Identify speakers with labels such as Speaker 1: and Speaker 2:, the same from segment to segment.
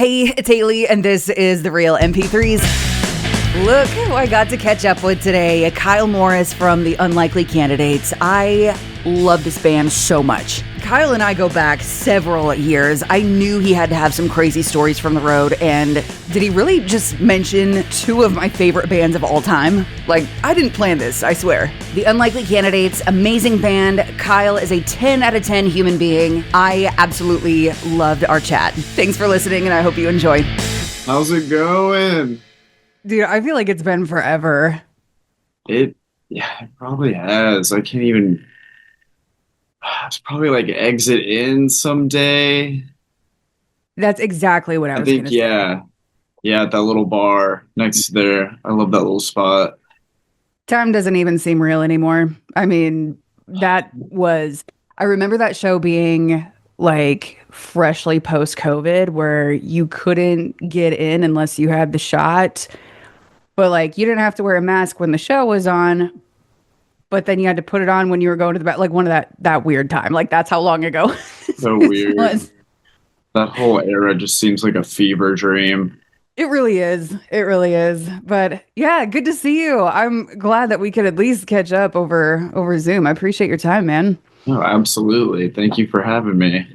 Speaker 1: Hey, it's Haley, and this is The Real MP3s. Look who I got to catch up with today. Kyle Morris from The Unlikely Candidates. I love this band so much. Kyle and I go back several years. I knew he had to have some crazy stories from the road, and did he really just mention two of my favorite bands of all time? Like, I didn't plan this, I swear. The Unlikely Candidates, amazing band. Kyle is a 10 out of 10 human being. I absolutely loved our chat. Thanks for listening, and I hope you enjoy.
Speaker 2: How's it going?
Speaker 1: Dude, I feel like it's been forever.
Speaker 2: It probably has. I can't even. It's probably like exit in someday.
Speaker 1: That's exactly what I
Speaker 2: I
Speaker 1: was going
Speaker 2: think,
Speaker 1: to say.
Speaker 2: yeah, at that little bar next to there. I love that little spot.
Speaker 1: Time doesn't even seem real anymore. I mean, I remember that show being like freshly post-COVID where you couldn't get in unless you had the shot. But like you didn't have to wear a mask when the show was on, but then you had to put it on when you were going to the back, like one of that weird time. Like that's how long ago
Speaker 2: So
Speaker 1: this
Speaker 2: weird.
Speaker 1: was.
Speaker 2: That whole era just seems like a fever dream.
Speaker 1: It really is. It really is. But yeah, good to see you. I'm glad that we could at least catch up over Zoom. I appreciate your time, man.
Speaker 2: No, absolutely. Thank you for having me.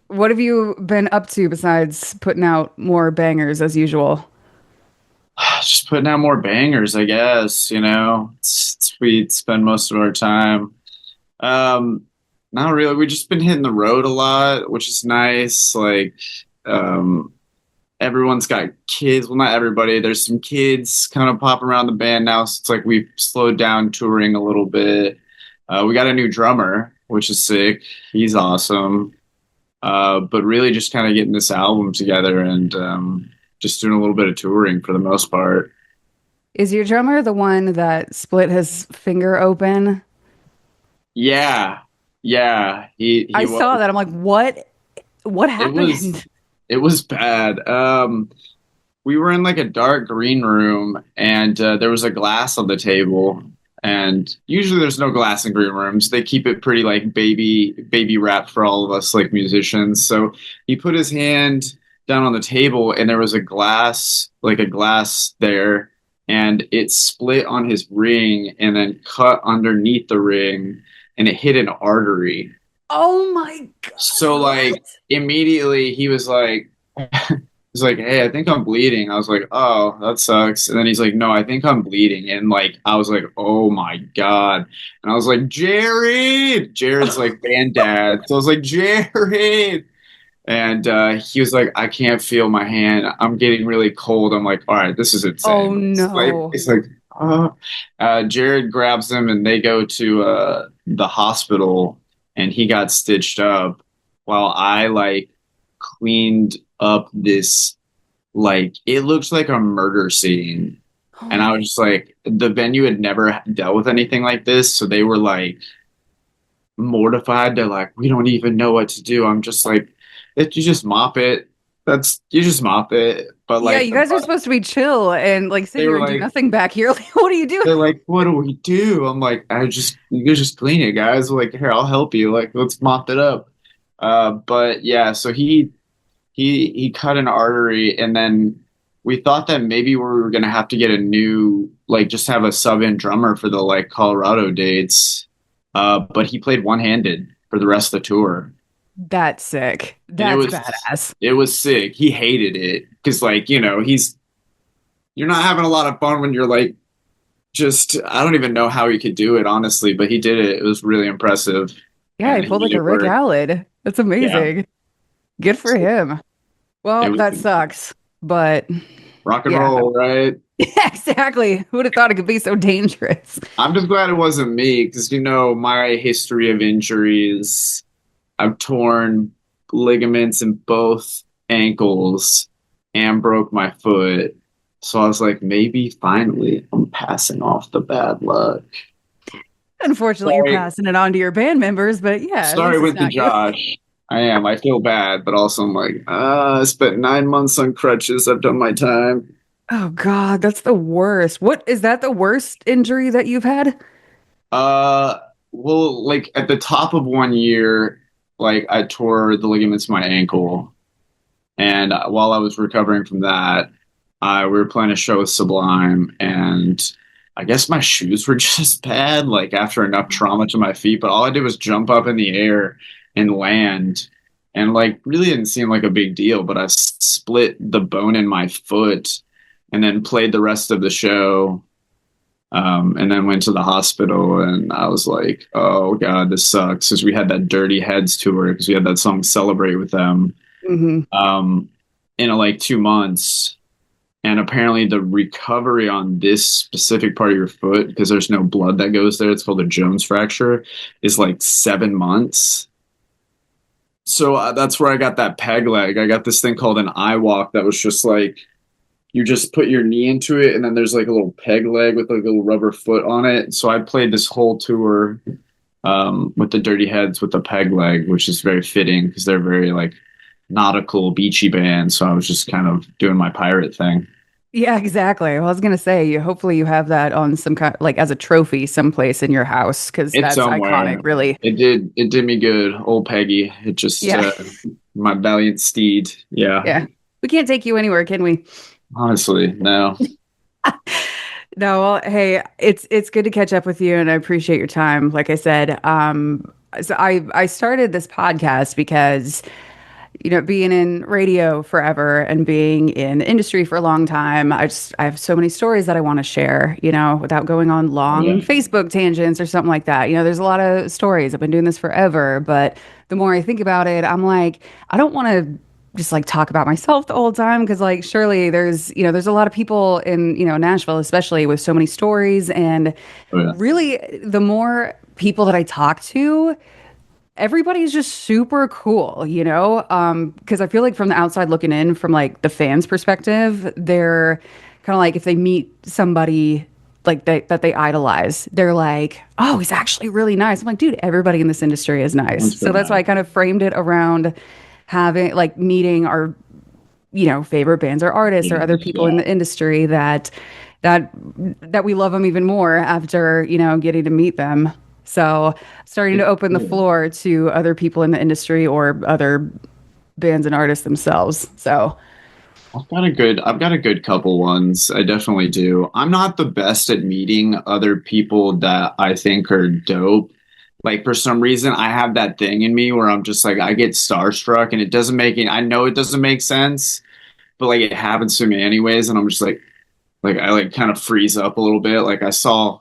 Speaker 1: What have you been up to besides putting out more bangers as usual?
Speaker 2: Just putting out more bangers, I guess. We spend most of our time. Um, Not really. We've just been hitting the road a lot, which is nice. Like, everyone's got kids. Well, not everybody. There's some kids kind of popping around the band now. So it's like we've slowed down touring a little bit. We got a new drummer, which is sick. He's awesome. But really just kind of getting this album together and just doing a little bit of touring for the most part.
Speaker 1: Is your drummer the one that split his finger open?
Speaker 2: Yeah. Yeah. He
Speaker 1: I
Speaker 2: was.
Speaker 1: saw that. I'm like, what? What
Speaker 2: It was
Speaker 1: happened?
Speaker 2: it was bad. We were in like a dark green room and there was a glass on the table. And usually there's no glass in green rooms. They keep it pretty like baby wrapped for all of us like musicians. So he put his hand down on the table and there was a glass there, and it split on his ring and then cut underneath the ring and it hit an artery.
Speaker 1: Oh my God.
Speaker 2: So like
Speaker 1: What?
Speaker 2: immediately he was like he's like, "Hey, I think I'm bleeding." I was like, "Oh, that sucks." And then he's like, "No, I think I'm bleeding." And like I was like, "Oh my God." And I was like, "Jared!" Jared's like band dad. So I was like, "Jared!" And he was like, "I can't feel my hand. I'm getting really cold." I'm like, "All right, this is
Speaker 1: Oh
Speaker 2: insane."
Speaker 1: no.
Speaker 2: It's like, Jared grabs him and they go to the hospital and he got stitched up while I like cleaned up this, like it looks like a murder scene.
Speaker 1: Oh
Speaker 2: And I was just like, the venue had never dealt with anything like this, so they were like mortified. They're like, "We don't even know what to do." I'm just like, you just mop it. You just mop it. But
Speaker 1: yeah,
Speaker 2: like
Speaker 1: you guys are supposed to be chill and like sit
Speaker 2: they
Speaker 1: here
Speaker 2: were
Speaker 1: and do
Speaker 2: like
Speaker 1: nothing back here. Like, what are you doing?
Speaker 2: they're like, "What do we do?" I'm like, you guys just clean it, guys. Like, here, I'll help you. Like, let's mop it up. But yeah, so he cut an artery, and then we thought that maybe we were gonna have to get a new, like, just have a sub-in drummer for the like Colorado dates. But he played one-handed for the rest of the tour,
Speaker 1: That's sick.
Speaker 2: and
Speaker 1: That's badass.
Speaker 2: it was sick. He hated it because, like, you're not having a lot of fun when you're like, just I don't even know how he could do it, honestly, but he did it. It was really impressive,
Speaker 1: Yeah, he
Speaker 2: and he
Speaker 1: pulled like
Speaker 2: made
Speaker 1: a
Speaker 2: it
Speaker 1: Rick
Speaker 2: work.
Speaker 1: Allen. That's
Speaker 2: Yeah,
Speaker 1: amazing. Good for him.
Speaker 2: it
Speaker 1: Well,
Speaker 2: was
Speaker 1: that sucks. But
Speaker 2: rock and
Speaker 1: yeah,
Speaker 2: roll, right?
Speaker 1: exactly. Who would have thought it could be so dangerous?
Speaker 2: I'm just glad it wasn't me because my history of injuries. I've torn ligaments in both ankles and broke my foot. So I was like, maybe finally I'm passing off the bad luck.
Speaker 1: Unfortunately, you're
Speaker 2: Sorry,
Speaker 1: passing it on to your band members, but yeah, at
Speaker 2: sorry
Speaker 1: least it's
Speaker 2: with the
Speaker 1: not you.
Speaker 2: Josh. I am. I feel bad, but also I'm like, I spent 9 months on crutches. I've done my time.
Speaker 1: Oh God, that's the worst. What is that the worst injury that you've had?
Speaker 2: Uh, well, like at the top of one year, like I tore the ligaments in my ankle. And while I was recovering from that, we were playing a show with Sublime, and I guess my shoes were just bad, like after enough trauma to my feet. But all I did was jump up in the air and land, and like really didn't seem like a big deal. But I split the bone in my foot, and then played the rest of the show. And then went to the hospital, and I was like, "Oh God, this sucks." Because we had that Dirty Heads tour, because we had that song "Celebrate" with them,
Speaker 1: Hmm.
Speaker 2: in like 2 months. And apparently, the recovery on this specific part of your foot, because there's no blood that goes there, it's called a Jones fracture, is like 7 months. So that's where I got that peg leg. I got this thing called an eye walk that was just like you just put your knee into it, and then there's like a little peg leg with like a little rubber foot on it. So I played this whole tour with the Dirty Heads with the peg leg, which is very fitting because they're very like nautical, beachy band. So I was just kind of doing my pirate thing.
Speaker 1: Yeah, exactly. Well, I was gonna say, hopefully you have that on some kind, like as a trophy someplace in your house, because
Speaker 2: It's
Speaker 1: that's
Speaker 2: somewhere.
Speaker 1: iconic, really.
Speaker 2: It did me good, old Peggy. It just
Speaker 1: Yeah,
Speaker 2: my valiant steed. Yeah,
Speaker 1: yeah. We can't take you anywhere, can we?
Speaker 2: honestly, no.
Speaker 1: No, well, hey, it's good to catch up with you, and I appreciate your time. Like I said, so I started this podcast because being in radio forever and being in the industry for a long time, I have so many stories that I want to share, without going on
Speaker 2: Oh,
Speaker 1: long
Speaker 2: yeah.
Speaker 1: Facebook tangents or something like that. There's a lot of stories. I've been doing this forever, but the more I think about it, I'm like, I don't want to just like talk about myself the whole time because like surely there's a lot of people in, Nashville especially with so many stories and
Speaker 2: Oh, yeah.
Speaker 1: really the more people that I talk to, everybody's just super cool, because I feel like from the outside looking in, from like the fans' perspective, they're kind of like if they meet somebody like that they idolize, they're like, oh, he's actually really nice. I'm like, dude, everybody in this industry is nice.
Speaker 2: That's
Speaker 1: So
Speaker 2: very
Speaker 1: that's why
Speaker 2: nice.
Speaker 1: I kind of framed it around having like meeting our, favorite bands or artists or other people in
Speaker 2: Yeah.
Speaker 1: the industry that that we love them even more after, getting to meet them. So starting to
Speaker 2: It's
Speaker 1: open the
Speaker 2: cool.
Speaker 1: floor to other people in the industry or other bands and artists themselves. So
Speaker 2: I've got a good couple ones. I definitely do. I'm not the best at meeting other people that I think are dope. Like for some reason, I have that thing in me where I'm just like I get starstruck, and it doesn't make it. I know it doesn't make sense, but like it happens to me anyways, and I'm just like I like kind of freeze up a little bit. Like I saw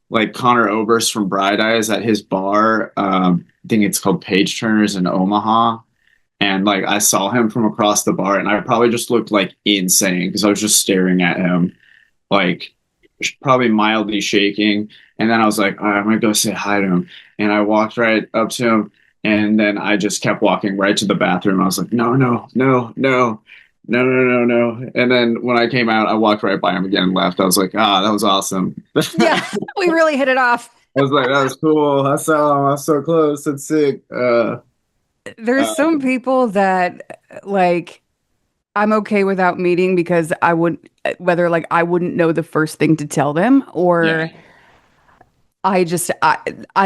Speaker 2: like Connor Oberst from Bright Eyes at his bar. I think it's called Page Turners in Omaha. And like I saw him from across the bar, and I probably just looked like insane because I was just staring at him, like probably mildly shaking. And then I was like, all right, I'm gonna go say hi to him. And I walked right up to him, and then I just kept walking right to the bathroom. I was like, no, no, no, no, no, no, no, no. And then when I came out, I walked right by him again and left. I was like, ah, that was awesome.
Speaker 1: yeah, we really hit it off.
Speaker 2: I was like, that was cool. I saw him. I was so close. That's sick.
Speaker 1: There's
Speaker 2: Uh,
Speaker 1: some people that like I'm okay without meeting because I wouldn't whether like I wouldn't know the first thing to tell them
Speaker 2: yeah,
Speaker 1: or I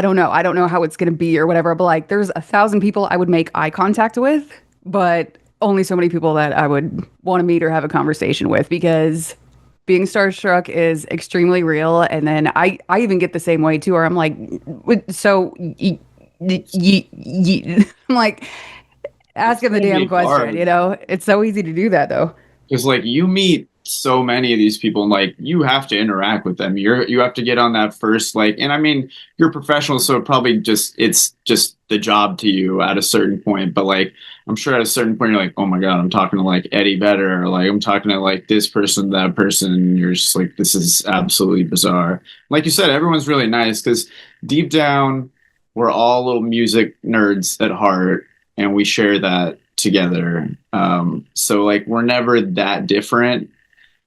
Speaker 1: don't know. I don't know how it's gonna be or whatever. But like there's 1,000 people I would make eye contact with, but only so many people that I would want to meet or have a conversation with because being starstruck is extremely real. And then I even get the same way too, where I'm like, so I'm like,
Speaker 2: it's
Speaker 1: ask him the
Speaker 2: gonna
Speaker 1: damn
Speaker 2: be
Speaker 1: question,
Speaker 2: hard.
Speaker 1: It's so easy to do that though.
Speaker 2: Because like you meet so many of these people, and like you have to interact with them. You have to get on that first like, and I mean you're professional, so it probably it's just the job to you at a certain point. But like I'm sure at a certain point you're like, oh my god, I'm talking to like Eddie Vedder, or like I'm talking to like this person, that person. And you're just like, this is absolutely bizarre. Like you said, everyone's really nice because deep down we're all little music nerds at heart, and we share that together. So like we're never that different,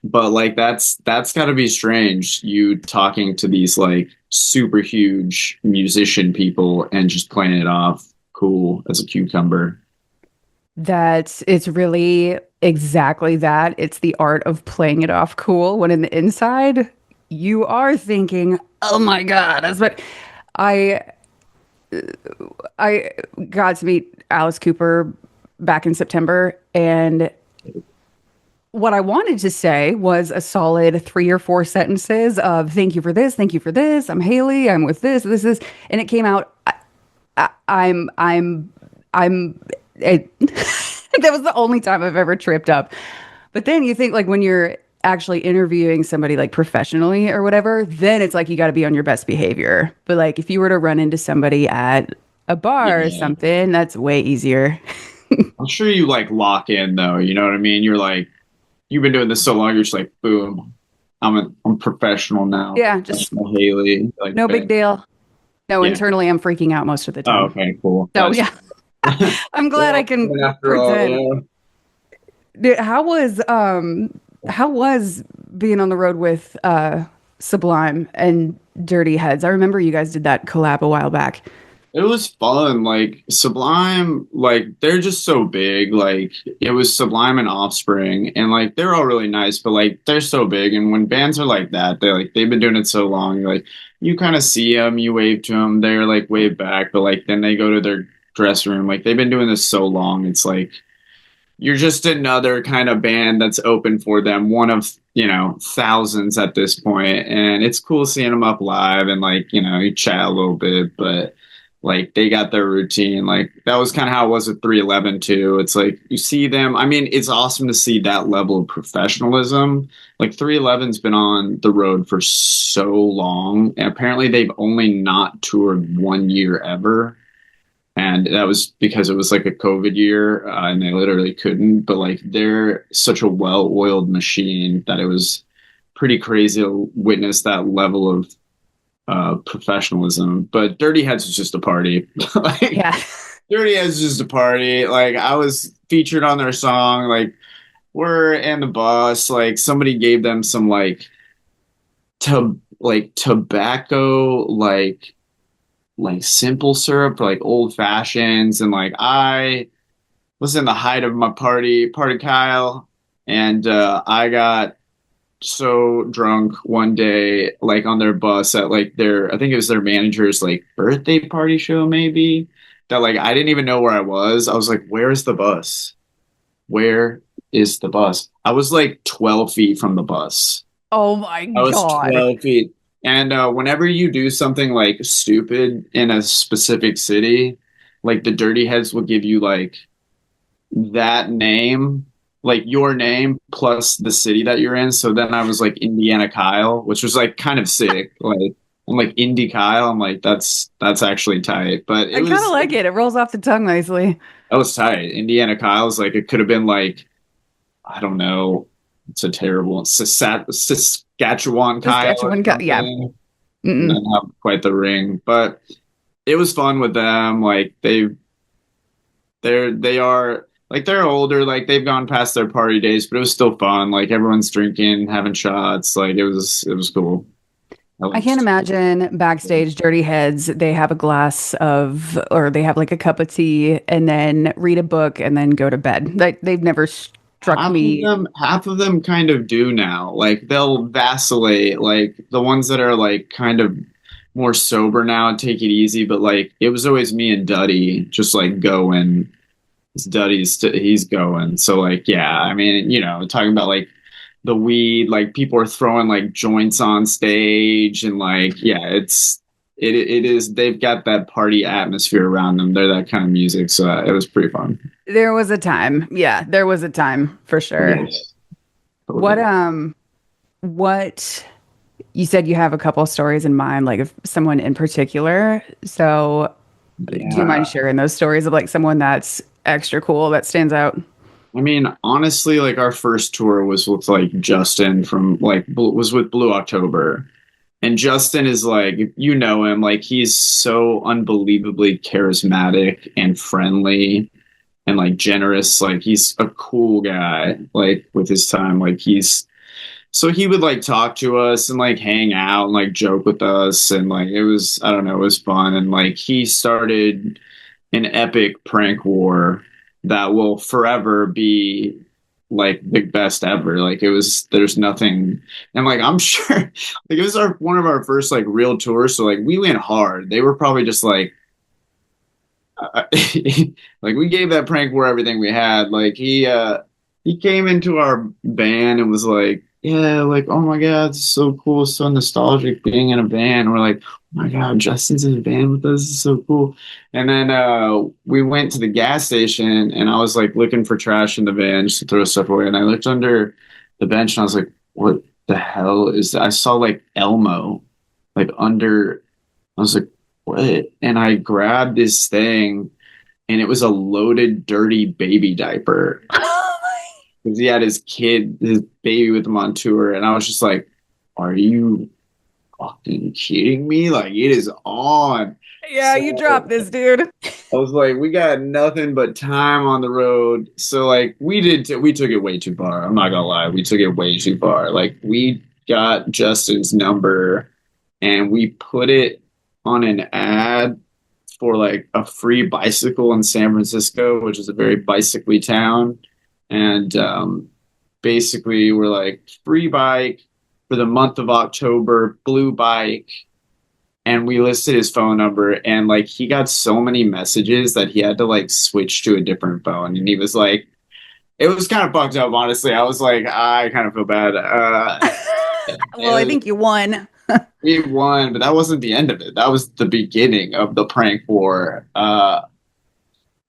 Speaker 2: but like that's got to be strange. You talking to these like super huge musician people and just playing it off cool as a cucumber.
Speaker 1: That it's really exactly that. It's the art of playing it off cool when in the inside you are thinking, "Oh my God." That's what I I got to meet Alice Cooper back in September, and what I wanted to say was a solid 3 or 4 sentences of "Thank you for this, thank you for this. I'm Haley. I'm with this," and it came out. I'm. It, that was the only time I've ever tripped up. But then you think like when you're actually interviewing somebody like professionally or whatever, then it's like you got to be on your best behavior. But like if you were to run into somebody at a bar or
Speaker 2: Yeah.
Speaker 1: something, that's way easier.
Speaker 2: I'm sure you like lock in though. You know what I mean? You're like, you've been doing this so long. You're just like, boom, I'm professional now.
Speaker 1: Yeah, just
Speaker 2: Professional Haley. Like,
Speaker 1: no big
Speaker 2: bang.
Speaker 1: deal. No,
Speaker 2: Yeah.
Speaker 1: internally I'm freaking out most of the
Speaker 2: Oh,
Speaker 1: time.
Speaker 2: okay, cool.
Speaker 1: So
Speaker 2: That's
Speaker 1: yeah, I'm glad I
Speaker 2: well,
Speaker 1: can
Speaker 2: after all,
Speaker 1: pretend.
Speaker 2: yeah.
Speaker 1: Dude, how was being on the road with Sublime and Dirty Heads? I remember you guys did that collab a while back.
Speaker 2: It was fun. Like Sublime, like they're just so big. Like it was Sublime and Offspring, and like they're all really nice, but like they're so big. And when bands are like that, they've been doing it so long. Like you kind of see them, you wave to them, they're like wave back, but like then they go to their dressing room. Like they've been doing this so long. It's like you're just another kind of band that's open for them, one of thousands at this point, and it's cool seeing them up live and like you chat a little bit, but like they got their routine. Like that was kind of how it was at 311 too. It's like you see them. I mean, it's awesome to see that level of professionalism. Like 311's been on the road for so long, and apparently they've only not toured 1 year ever, and that was because it was like a COVID year, and they literally couldn't. But like they're such a well-oiled machine that it was pretty crazy to witness that level of professionalism. But Dirty Heads was just a party. Like
Speaker 1: Yeah.
Speaker 2: Dirty Heads was just a party. Like I was featured on their song. Like we're in the bus. Like somebody gave them some tobacco like simple syrup for like old fashions, and like I was in the height of my party Kyle, and I got so drunk one day like on their bus at like their, I think it was their manager's like birthday party show maybe, that like I didn't even know where I was. I was like, where's the bus? Where is the bus? I was like 12 feet from the bus.
Speaker 1: Oh my
Speaker 2: I was
Speaker 1: God.
Speaker 2: 12 feet. And whenever you do something like stupid in a specific city, like the Dirty Heads will give you like that name, like your name plus the city that you're in. So then I was like Indiana Kyle, which was like kind of sick. Like I'm like Indy Kyle. I'm like that's actually tight. But
Speaker 1: I kind of like it. It rolls off the tongue nicely.
Speaker 2: that was tight. Indiana Kyle's like it could have been like, I don't know. It's a terrible Saskatchewan Kyle or
Speaker 1: Saskatchewan, yeah.
Speaker 2: something.
Speaker 1: Mm-mm.
Speaker 2: Not quite the ring, but it was fun with them. Like they are like they're older, like they've gone past their party days, but it was still fun. Like everyone's drinking, having shots. Like it was cool.
Speaker 1: I can't imagine backstage Dirty Heads, they have a glass of, or they have like a cup of tea and then read a book and then go to bed. They've never struck me.
Speaker 2: Half of them kind of do now. Like they'll vacillate. Like the ones that are like kind of more sober now and take it easy. But like it was always me and Duddy just like going. He's going. So like yeah, I mean talking about like the weed, like people are throwing like joints on stage, and like yeah, it is, they've got that party atmosphere around them. They're that kind of music, so it was pretty fun.
Speaker 1: There was a time. Yeah, there was a time for sure.
Speaker 2: Yes.
Speaker 1: What you said you have a couple of stories in mind, like of someone in particular. So do you mind sharing those stories of like someone that's extra cool that stands out?
Speaker 2: I mean, honestly, like our first tour was with like Justin from like was with Blue October. And Justin is like, you know him, like he's so unbelievably charismatic and friendly and like generous. Like he's a cool guy, like with his time. Like so he would like talk to us and like hang out and like joke with us. And like it was, I don't know, it was fun. And like he started an epic prank war that will forever be like the best ever. Like there's nothing. And like I'm sure like it was one of our first like real tours, so like we went hard. They were probably just like like we gave that prank war everything we had. Like he came into our band and was like, yeah, like, oh my God, it's so cool, so nostalgic being in a band. We're like, oh my God, Justin's in a band with us. This is so cool. And then we went to the gas station and I was like looking for trash in the van just to throw stuff away. And I looked under the bench and I was like, what the hell is that? I saw like Elmo like under, I was like, what? And I grabbed this thing and it was a loaded, dirty baby diaper
Speaker 1: Oh
Speaker 2: because he had his baby with him on tour, and I was just like, "Are you fucking kidding me? Like it is on."
Speaker 1: yeah, you
Speaker 2: So
Speaker 1: dropped this, dude.
Speaker 2: I was like, "We got nothing but time on the road." So like we took it way too far. I'm not gonna lie, we took it way too far. Like we got Justin's number and we put it on an ad for like a free bicycle in San Francisco, which is a very bicycly town. And basically, we're like free bike for the month of October, blue bike. And we listed his phone number, and like he got so many messages that he had to like switch to a different phone. And he was like, it was kind of fucked up, honestly. I was like, I kind of feel bad.
Speaker 1: Well, I think you won.
Speaker 2: We won, but that wasn't the end of it. That was the beginning of the prank war.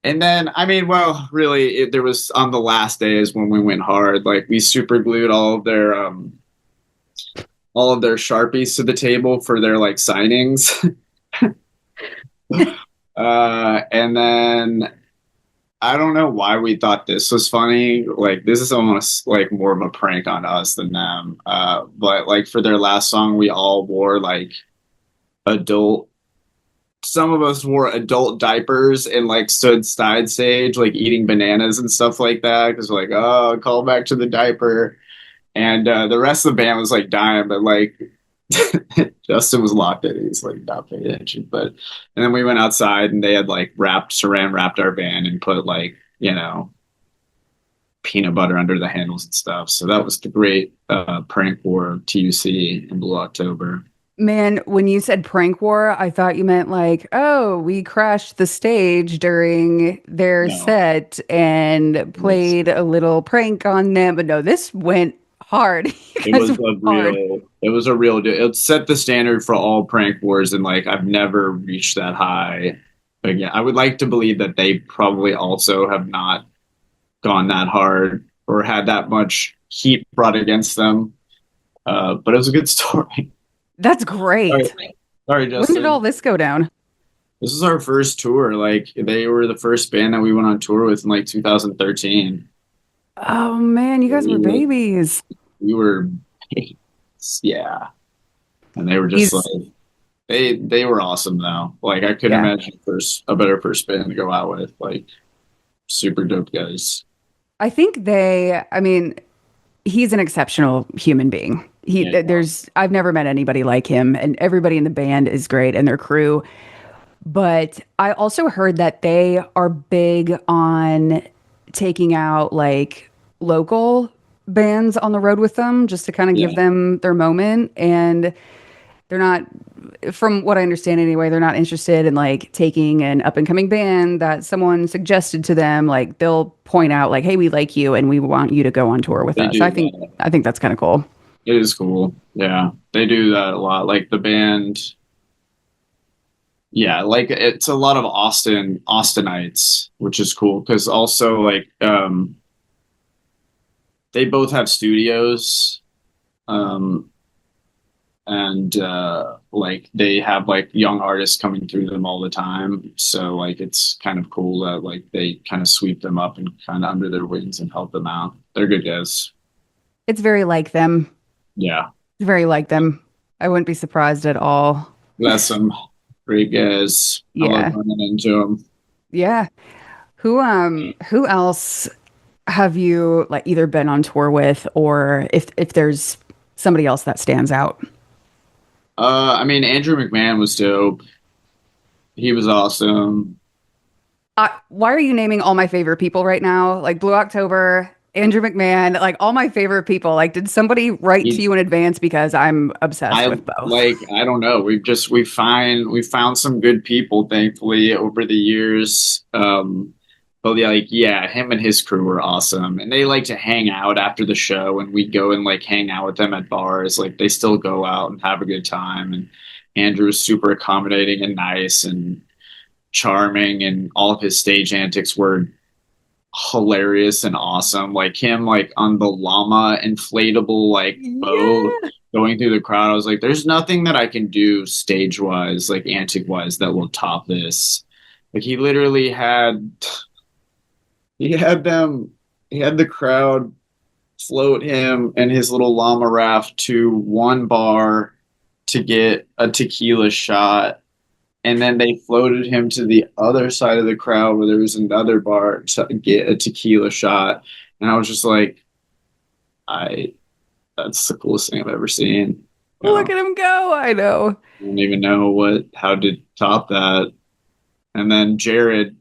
Speaker 2: And then, I mean, well, really, there was on the last day is when we went hard. Like we super glued all of their Sharpies to the table for their like signings. And then I don't know why we thought this was funny. Like this is almost like more of a prank on us than them. But like for their last song, we all wore like adult some of us wore adult diapers and like stood side stage, like eating bananas and stuff like that. Cause we're like, oh, call back to the diaper. And the rest of the band was like dying, but like Justin was locked in. He's like not paying attention. But and then we went outside and they had like saran wrapped our van and put like, peanut butter under the handles and stuff. So that was the great prank war TUC in Blue October.
Speaker 1: Man, when you said prank war, I thought you meant like, oh, we crashed the stage during their
Speaker 2: No,
Speaker 1: set and
Speaker 2: it's
Speaker 1: played a little prank on them. But no, this went hard. You guys went hard.
Speaker 2: it was a real deal. It set the standard for all prank wars, and like I've never reached that high. But yeah, I would like to believe that they probably also have not gone that hard or had that much heat brought against them. But it was a good story.
Speaker 1: That's
Speaker 2: All right,
Speaker 1: great.
Speaker 2: sorry,
Speaker 1: When did all
Speaker 2: Justin.
Speaker 1: this go down?
Speaker 2: This is our first tour. Like they were the first band that we went on tour with in like 2013.
Speaker 1: Oh man, you guys
Speaker 2: We
Speaker 1: were
Speaker 2: were,
Speaker 1: babies.
Speaker 2: we were, yeah, and they were just
Speaker 1: He's
Speaker 2: like they were awesome though. Like I couldn't
Speaker 1: yeah.
Speaker 2: imagine a better first band to go out with. Like super dope guys.
Speaker 1: I mean, he's an exceptional human being.
Speaker 2: Yeah,
Speaker 1: I've never met anybody like him, and everybody in the band is great and their crew. But I also heard that they are big on taking out like local bands on the road with them just to kind of give
Speaker 2: yeah,
Speaker 1: them their moment. And they're not, from what I understand anyway, they're not interested in like taking an up and coming band that someone suggested to them. Like they'll point out like, hey, we like you and we want you to go on tour with
Speaker 2: they
Speaker 1: us.
Speaker 2: do that.
Speaker 1: I think that's kind of cool.
Speaker 2: It is cool. Yeah, they do that a lot. Like the band. Yeah, like it's a lot of Austinites, which is cool because also like they both have studios. Um and like they have like young artists coming through them all the time. So like it's kind of cool that like they kind of sweep them up and kind of under their wings and help them out. They're good guys.
Speaker 1: It's very like them.
Speaker 2: Yeah.
Speaker 1: It's very like them. I wouldn't be surprised at all.
Speaker 2: That's some great guys. I love
Speaker 1: Yeah.
Speaker 2: running into them.
Speaker 1: Yeah. Who else have you like either been on tour with or if there's somebody else that stands out?
Speaker 2: I mean, Andrew McMahon was dope. He was awesome.
Speaker 1: Why are you naming all my favorite people right now? Like Blue October, Andrew McMahon, like all my favorite people. Like, did somebody write to
Speaker 2: He,
Speaker 1: you in advance because I'm obsessed
Speaker 2: I
Speaker 1: with both?
Speaker 2: like I don't know. We found some good people, thankfully, over the years. But yeah, like yeah, him and his crew were awesome, and they like to hang out after the show, and we go and like hang out with them at bars. Like they still go out and have a good time. And Andrew's super accommodating and nice and charming, and all of his stage antics were hilarious and awesome. Like him, like on the llama inflatable like boat
Speaker 1: Yeah.
Speaker 2: going through the crowd. I was like, there's nothing that I can do stage wise, like antic wise, that will top this. Like he literally had he had them he had the crowd float him and his little llama raft to one bar to get a tequila shot, and then they floated him to the other side of the crowd where there was another bar to get a tequila shot. And I was just like, I that's the coolest thing I've ever seen. You
Speaker 1: Look
Speaker 2: know,
Speaker 1: at him go. I know.
Speaker 2: I don't even know how to top that. And then Jared,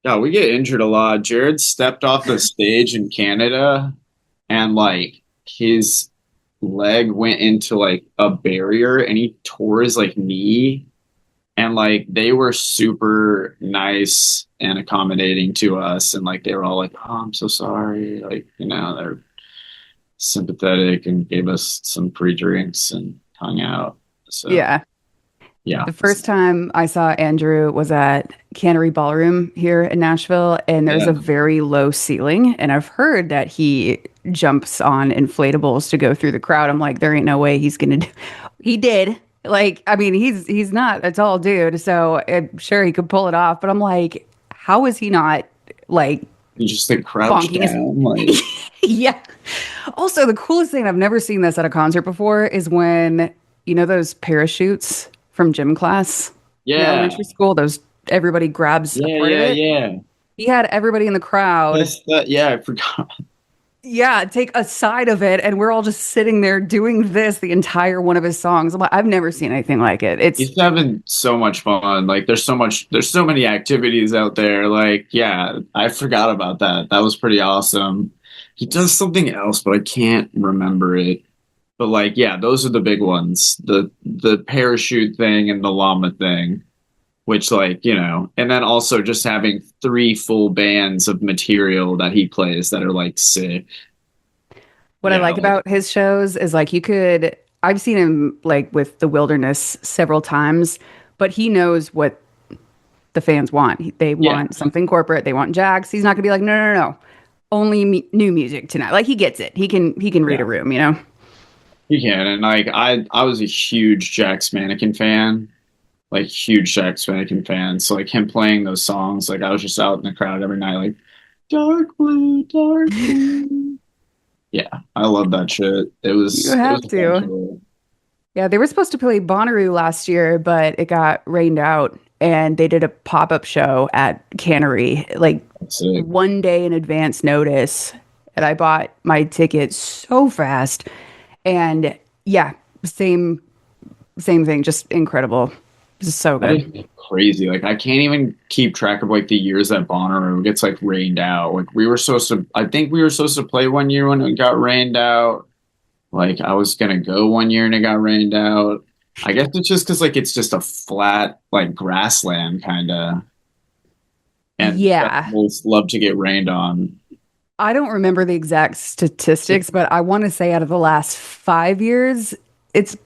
Speaker 2: yeah, we get injured a lot. Jared stepped off the stage in Canada, and like his leg went into like a barrier and he tore his like knee. And like they were super nice and accommodating to us, and like they were all like, oh, I'm so sorry, like, they're sympathetic and gave us some free drinks and hung out. So
Speaker 1: Yeah.
Speaker 2: yeah.
Speaker 1: The first time I saw Andrew was at Cannery Ballroom here in Nashville, and there's
Speaker 2: Yeah.
Speaker 1: a very low ceiling. And I've heard that he jumps on inflatables to go through the crowd. I'm like, there ain't no way he's gonna do. He did. Like, I mean, he's not a tall dude, so I'm sure he could pull it off. But I'm like, how is he not like
Speaker 2: You just like crouch
Speaker 1: bonking his?
Speaker 2: down like
Speaker 1: Yeah. Also, the coolest thing, I've never seen this at a concert before, is when those parachutes from gym class in
Speaker 2: yeah.
Speaker 1: elementary school, those everybody grabs a
Speaker 2: Yeah,
Speaker 1: part of
Speaker 2: yeah,
Speaker 1: it.
Speaker 2: yeah.
Speaker 1: He had everybody in the crowd,
Speaker 2: Yeah, I forgot.
Speaker 1: yeah, take a side of it, and we're all just sitting there doing this the entire one of his songs. I'm like, I've never seen anything like it. It's
Speaker 2: He's having so much fun. Like there's so many activities out there. Like, yeah, I forgot about that. That was pretty awesome. He does something else, but I can't remember it. But like, yeah, those are the big ones. The parachute thing and the llama thing, which like, and then also just having three full bands of material that he plays that are like sick.
Speaker 1: what I
Speaker 2: Yeah,
Speaker 1: like about his shows is like I've seen him like with The Wilderness several times, but he knows what the fans want. They
Speaker 2: yeah,
Speaker 1: want something corporate. They want Jax. He's not gonna be like, no, no, no, no. Only new music tonight. Like he gets it. He can read
Speaker 2: yeah.
Speaker 1: a room.
Speaker 2: He can. And like I was a huge Jax Mannequin fan. Like huge Jax Mannequin fan. So like him playing those songs, like I was just out in the crowd every night, like dark blue, dark blue. Yeah, I love that shit.
Speaker 1: You
Speaker 2: It
Speaker 1: have
Speaker 2: was a fun
Speaker 1: to.
Speaker 2: show.
Speaker 1: Yeah, they were supposed to play Bonnaroo last year, but it got rained out, and they did a pop-up show at Cannery like
Speaker 2: That's it.
Speaker 1: one day in advance notice, and I bought my ticket so fast. And yeah, same thing, just incredible. This is so
Speaker 2: That
Speaker 1: good.
Speaker 2: is crazy. Like I can't even keep track of like the years that Bonnaroo gets like rained out. Like I think we were supposed to play one year when it got rained out. Like I was gonna go one year and it got rained out. I guess it's just because like it's just a flat like grassland kind of, and
Speaker 1: Yeah.
Speaker 2: festivals love to get rained on.
Speaker 1: I don't remember the exact statistics, but I want to say out of the last 5 years, it's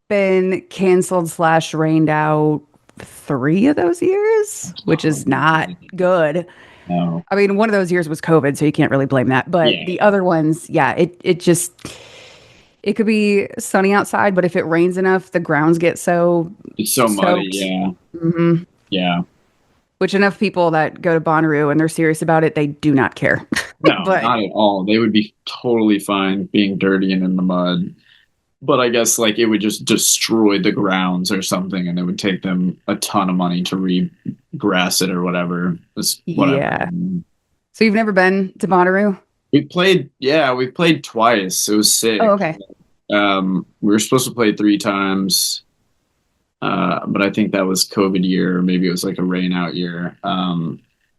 Speaker 1: been canceled slash rained out 3 of those years, which is not good.
Speaker 2: No.
Speaker 1: I mean, one of those years was COVID, so you can't really blame that. But
Speaker 2: Yeah,
Speaker 1: the other ones, yeah, it could be sunny outside, but if it rains enough, the grounds get so
Speaker 2: it's so muddy.
Speaker 1: soaked.
Speaker 2: Yeah,
Speaker 1: hmm
Speaker 2: yeah.
Speaker 1: Which enough people that go to Bonnaroo and they're serious about it, they do not care.
Speaker 2: No,
Speaker 1: But
Speaker 2: not at all. They would be totally fine being dirty and in the mud. But I guess like it would just destroy the grounds or something, and it would take them a ton of money to re-grass it or whatever. It's whatever.
Speaker 1: yeah. So you've never been to Bonnaroo?
Speaker 2: We played twice. It was sick.
Speaker 1: Oh, okay.
Speaker 2: We were supposed to play three times, but I think that was COVID year, or maybe it was like a rain out year.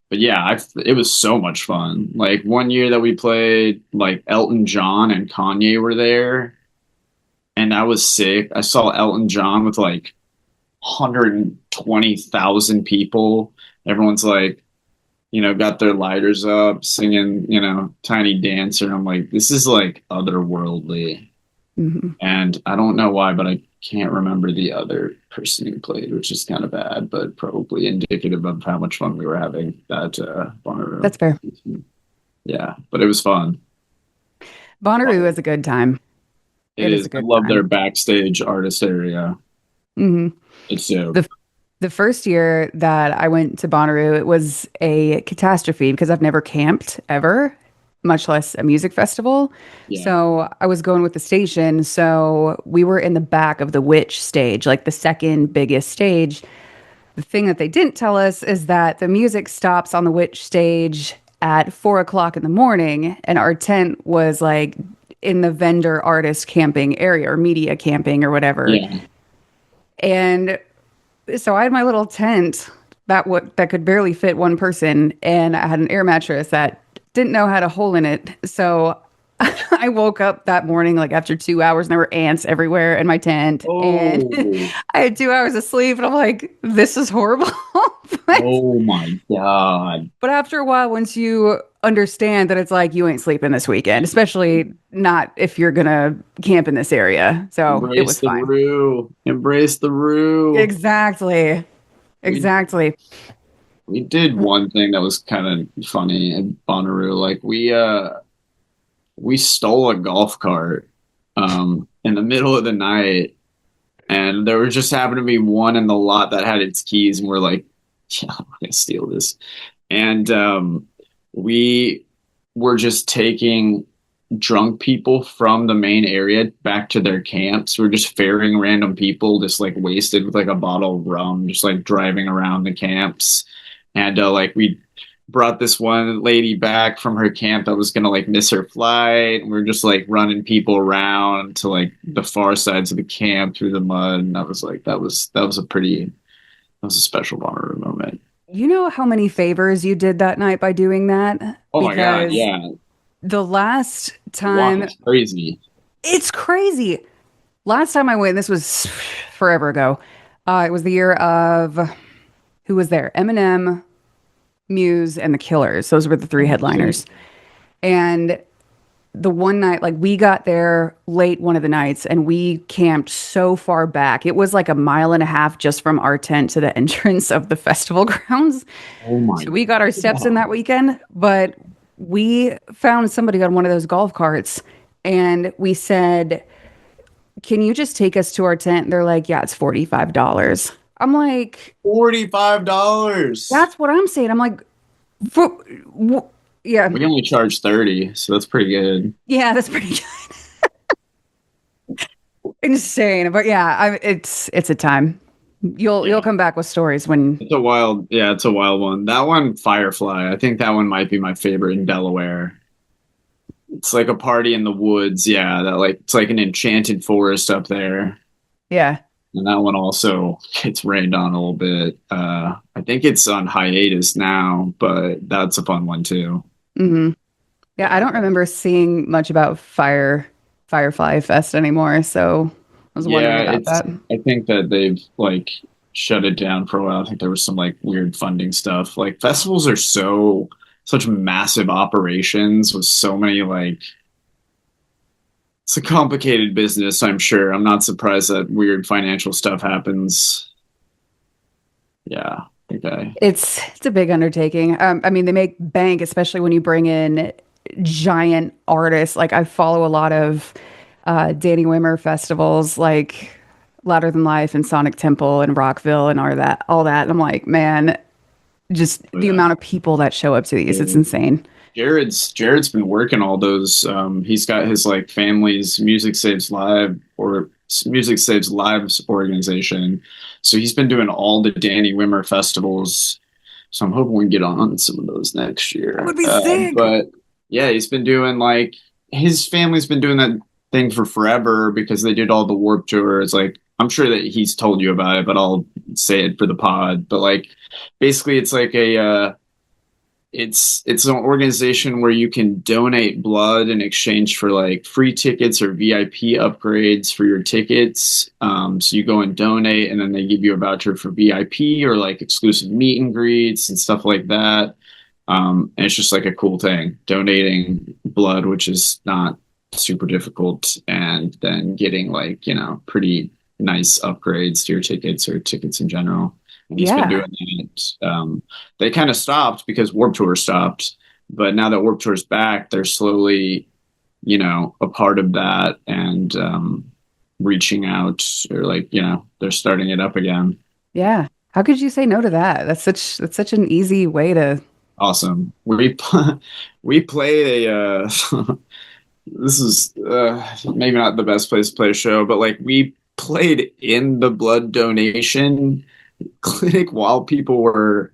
Speaker 2: but yeah, it was so much fun. Like one year that we played, like Elton John and Kanye were there, and I was sick. I saw Elton John with like 120,000 people. Everyone's like, got their lighters up, singing, Tiny Dancer. I'm like, this is like otherworldly.
Speaker 1: Hmm.
Speaker 2: And I don't know why, but I can't remember the other person who played, which is kind of bad, but probably indicative of how much fun we were having at Bonnaroo.
Speaker 1: That's fair.
Speaker 2: Yeah, but it was fun.
Speaker 1: Bonnaroo is a good time.
Speaker 2: It
Speaker 1: It is
Speaker 2: is.
Speaker 1: a
Speaker 2: I
Speaker 1: good
Speaker 2: love their
Speaker 1: time.
Speaker 2: backstage artist area.
Speaker 1: Hmm.
Speaker 2: It's dope.
Speaker 1: The first year that I went to Bonnaroo, it was a catastrophe because I've never camped ever, much less a music festival.
Speaker 2: Yeah.
Speaker 1: So I was going with the station. So we were in the back of the witch stage, like the second biggest stage. The thing that they didn't tell us is that the music stops on the witch stage at 4 o'clock in the morning, and our tent was like in the vendor artist camping area or media camping or whatever.
Speaker 2: Yeah.
Speaker 1: And so I had my little tent that could barely fit one person, and I had an air mattress that didn't know had a hole in it. So I woke up that morning like after 2 hours, and there were ants everywhere in my tent, and
Speaker 2: Oh,
Speaker 1: I had 2 hours of sleep, and I'm like, this is horrible. but,
Speaker 2: oh my God.
Speaker 1: but after a while, once you understand that it's like you ain't sleeping this weekend, especially not if you're gonna camp in this area. So it
Speaker 2: Embrace
Speaker 1: was
Speaker 2: the
Speaker 1: fine.
Speaker 2: Roo. Embrace the Roo.
Speaker 1: Exactly.
Speaker 2: We
Speaker 1: Exactly.
Speaker 2: we did one thing that was kind of funny in Bonnaroo. Like we stole a golf cart in the middle of the night, and there was just happened to be one in the lot that had its keys, and we're like, yeah, I'm gonna steal this. And we were just taking drunk people from the main area back to their camps. We're just ferrying random people, just like wasted with like a bottle of rum, just like driving around the camps. And like we brought this one lady back from her camp that was gonna like miss her flight. And we are just like running people around to like the far sides of the camp through the mud. And that was a special Bonnaroo moment.
Speaker 1: You know how many favors you did that night by doing that?
Speaker 2: Oh my God,
Speaker 1: Because
Speaker 2: yeah.
Speaker 1: the last
Speaker 2: Walk
Speaker 1: time,
Speaker 2: is crazy.
Speaker 1: it's crazy. Last time I went, this was forever ago. It was the year of who was there? Eminem, Muse, and the Killers. Those were the three headliners. And the one night, like we got there late one of the nights and we camped so far back. It was like a mile and a half just from our tent to the entrance of the festival grounds.
Speaker 2: Oh my
Speaker 1: So we got our steps in
Speaker 2: God.
Speaker 1: that weekend, but we found somebody on one of those golf carts and we said, can you just take us to our tent? They're like, yeah, it's $45. I'm like,
Speaker 2: $45.
Speaker 1: that's what I'm saying. I'm like, for, yeah,
Speaker 2: We only charge 30, so that's pretty good.
Speaker 1: yeah, that's pretty good. Insane. But yeah, it's a time. You'll
Speaker 2: Yeah.
Speaker 1: come back with stories when
Speaker 2: It's a wild one. That one, Firefly, I think that one might be my favorite in Delaware. It's like a party in the woods, yeah, that like it's like an enchanted forest up there.
Speaker 1: yeah.
Speaker 2: And that one also gets rained on a little bit. I think it's on hiatus now, but that's a fun one too.
Speaker 1: Hmm. Yeah, I don't remember seeing much about Firefly Fest anymore, so I was wondering
Speaker 2: Yeah,
Speaker 1: about
Speaker 2: it's
Speaker 1: that.
Speaker 2: I think that they've like shut it down for a while. I think there was some like weird funding stuff. Like festivals are such massive operations with so many like it's a complicated business, I'm sure. I'm not surprised that weird financial stuff happens. Yeah. Okay.
Speaker 1: It's a big undertaking. I mean, they make bank, especially when you bring in giant artists. Like I follow a lot of Danny Wimmer festivals, like Louder Than Life and Sonic Temple and Rockville and all that. And I'm like, man, just
Speaker 2: Oh,
Speaker 1: the
Speaker 2: yeah.
Speaker 1: amount of people that show up to these, it's insane.
Speaker 2: Jared's been working all those. He's got his like family's Music Saves Lives organization. So he's been doing all the Danny Wimmer festivals. So I'm hoping we can get on some of those next
Speaker 1: That
Speaker 2: year.
Speaker 1: would be sick.
Speaker 2: But yeah, he's been doing like his family's been doing that thing for forever because they did all the Warp Tours. Like I'm sure that he's told you about it, but I'll say it for the pod. But like basically, it's like a it's an organization where you can donate blood in exchange for like free tickets or VIP upgrades for your tickets. So you go and donate, and then they give you a voucher for VIP or like exclusive meet and greets and stuff like that. And it's just like a cool thing, donating blood, which is not super difficult, and then getting like, pretty nice upgrades to your tickets or tickets in general. And he's been doing that. They kind of stopped because Warped Tour stopped, but now that Warped Tour's back, they're slowly, a part of that and reaching out, or like, they're starting it up again.
Speaker 1: Yeah. How could you say no to that? That's such an easy way to.
Speaker 2: Awesome. We play a. This is maybe not the best place to play a show, but like we played in the blood donation clinic while people were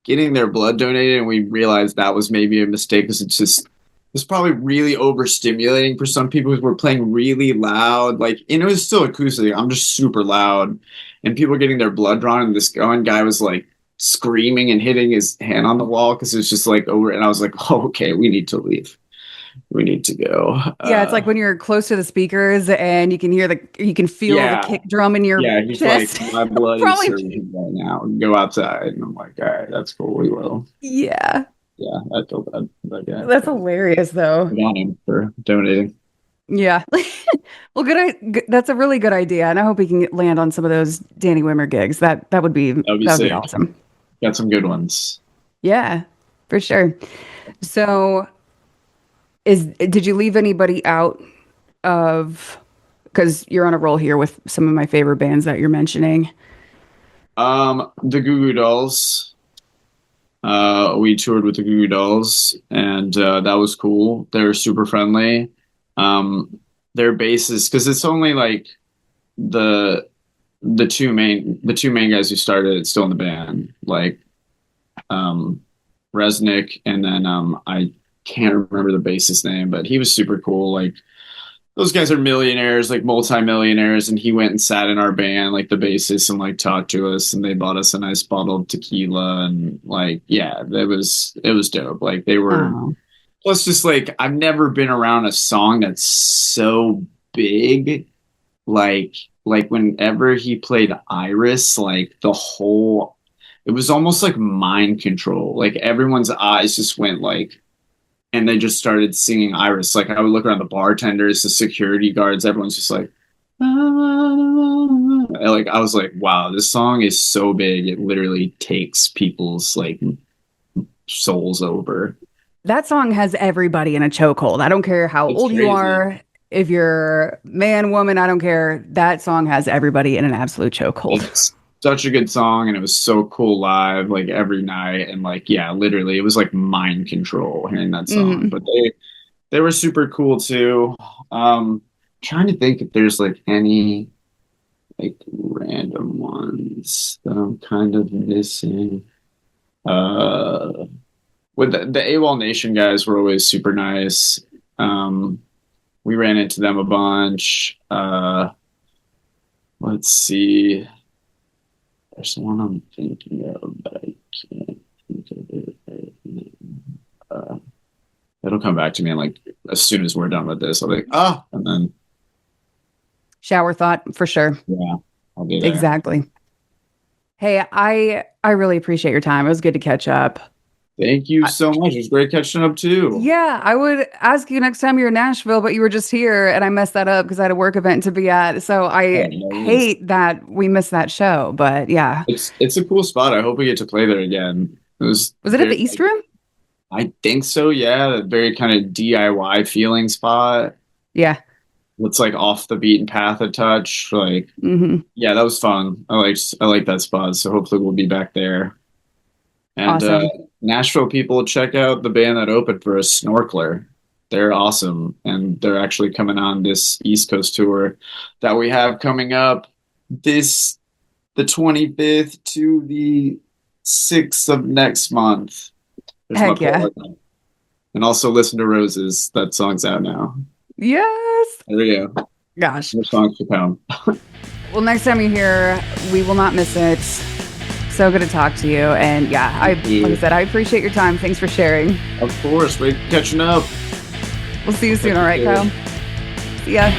Speaker 2: getting their blood donated, and we realized that was maybe a mistake because it's probably really overstimulating for some people because we're playing really loud. Like, it was still acoustic. I'm just super loud, and people were getting their blood drawn, and this one guy was like screaming and hitting his hand on the wall because it was just like over. And I was like, oh, okay, we need to leave. We need to go.
Speaker 1: Yeah, it's like when you're close to the speakers and you can feel the kick drum in your chest.
Speaker 2: Like, my blood is surging right now. Go outside. And I'm like, all right, that's cool. We will.
Speaker 1: Yeah.
Speaker 2: Yeah, I feel bad for that guy.
Speaker 1: That's hilarious, though.
Speaker 2: Good on him for donating.
Speaker 1: Yeah. Well, that's a really good idea, and I hope we can land on some of those Danny Wimmer gigs. That would be awesome.
Speaker 2: Got some good ones.
Speaker 1: Yeah, for sure. So. Did you leave anybody out of, because you're on a roll here with some of my favorite bands that you're mentioning?
Speaker 2: The Goo Goo Dolls. We toured with the Goo Goo Dolls, and that was cool. They're super friendly. Their bassist, because it's only like the two main guys who started it still in the band, like Rzeznik, and then I can't remember the bassist's name, but he was super cool. Like, those guys are millionaires, like multi-millionaires, and he went and sat in our band, like the bassist, and like talked to us, and they bought us a nice bottle of tequila, and like, yeah, it was dope. Like, they were plus just like, I've never been around a song that's so big. Like whenever he played Iris, like it was almost like mind control. Like, everyone's eyes just went like, and they just started singing Iris. Like, I would look around the bartenders, the security guards, everyone's just like, like, I was like, wow, this song is so big. It literally takes people's like souls over.
Speaker 1: That song has everybody in a chokehold. I don't care how old you are. If you're man, woman, I don't care. That song has everybody in an absolute chokehold.
Speaker 2: It's such a good song, and it was so cool live, like every night, and like, yeah, literally, it was like mind control hearing that song. But they were super cool too. Trying to think if there's like any like random ones that I'm kind of missing. With the AWOL Nation guys were always super nice. We ran into them a bunch. Let's see. There's one I'm thinking of, but I can't think of it right now. It'll come back to me, and like, as soon as we're done with this, I'll be like, and then
Speaker 1: shower thought for sure.
Speaker 2: Yeah, I'll do that.
Speaker 1: Exactly. Hey, I really appreciate your time. It was good to catch up.
Speaker 2: Thank you so much. It was great catching up too.
Speaker 1: Yeah, I would ask you next time you're in Nashville, but you were just here and I messed that up because I had a work event to be at. So I hate that we missed that show, but yeah.
Speaker 2: It's a cool spot. I hope we get to play there again.
Speaker 1: Was it at the East Room?
Speaker 2: I think so, yeah. A very kind of DIY feeling spot.
Speaker 1: Yeah.
Speaker 2: It's like off the beaten path a touch. Like, yeah, that was fun. I like that spot. So hopefully we'll be back there. And
Speaker 1: awesome.
Speaker 2: Nashville people, check out the band that opened for us, Snorkeler. They're awesome, and they're actually coming on this East Coast tour that we have coming up the 25th to the 6th of next month.
Speaker 1: Heck yeah.
Speaker 2: And also Listen to Roses. That song's out now.
Speaker 1: Yes.
Speaker 2: There we go.
Speaker 1: Gosh.
Speaker 2: More songs to come.
Speaker 1: Well, next time you're here, we will not miss it. So good to talk to you. And yeah, like I said, I appreciate your time. Thanks for sharing.
Speaker 2: Of course. We're catching up.
Speaker 1: We'll see you soon. All right, Kyle. See ya.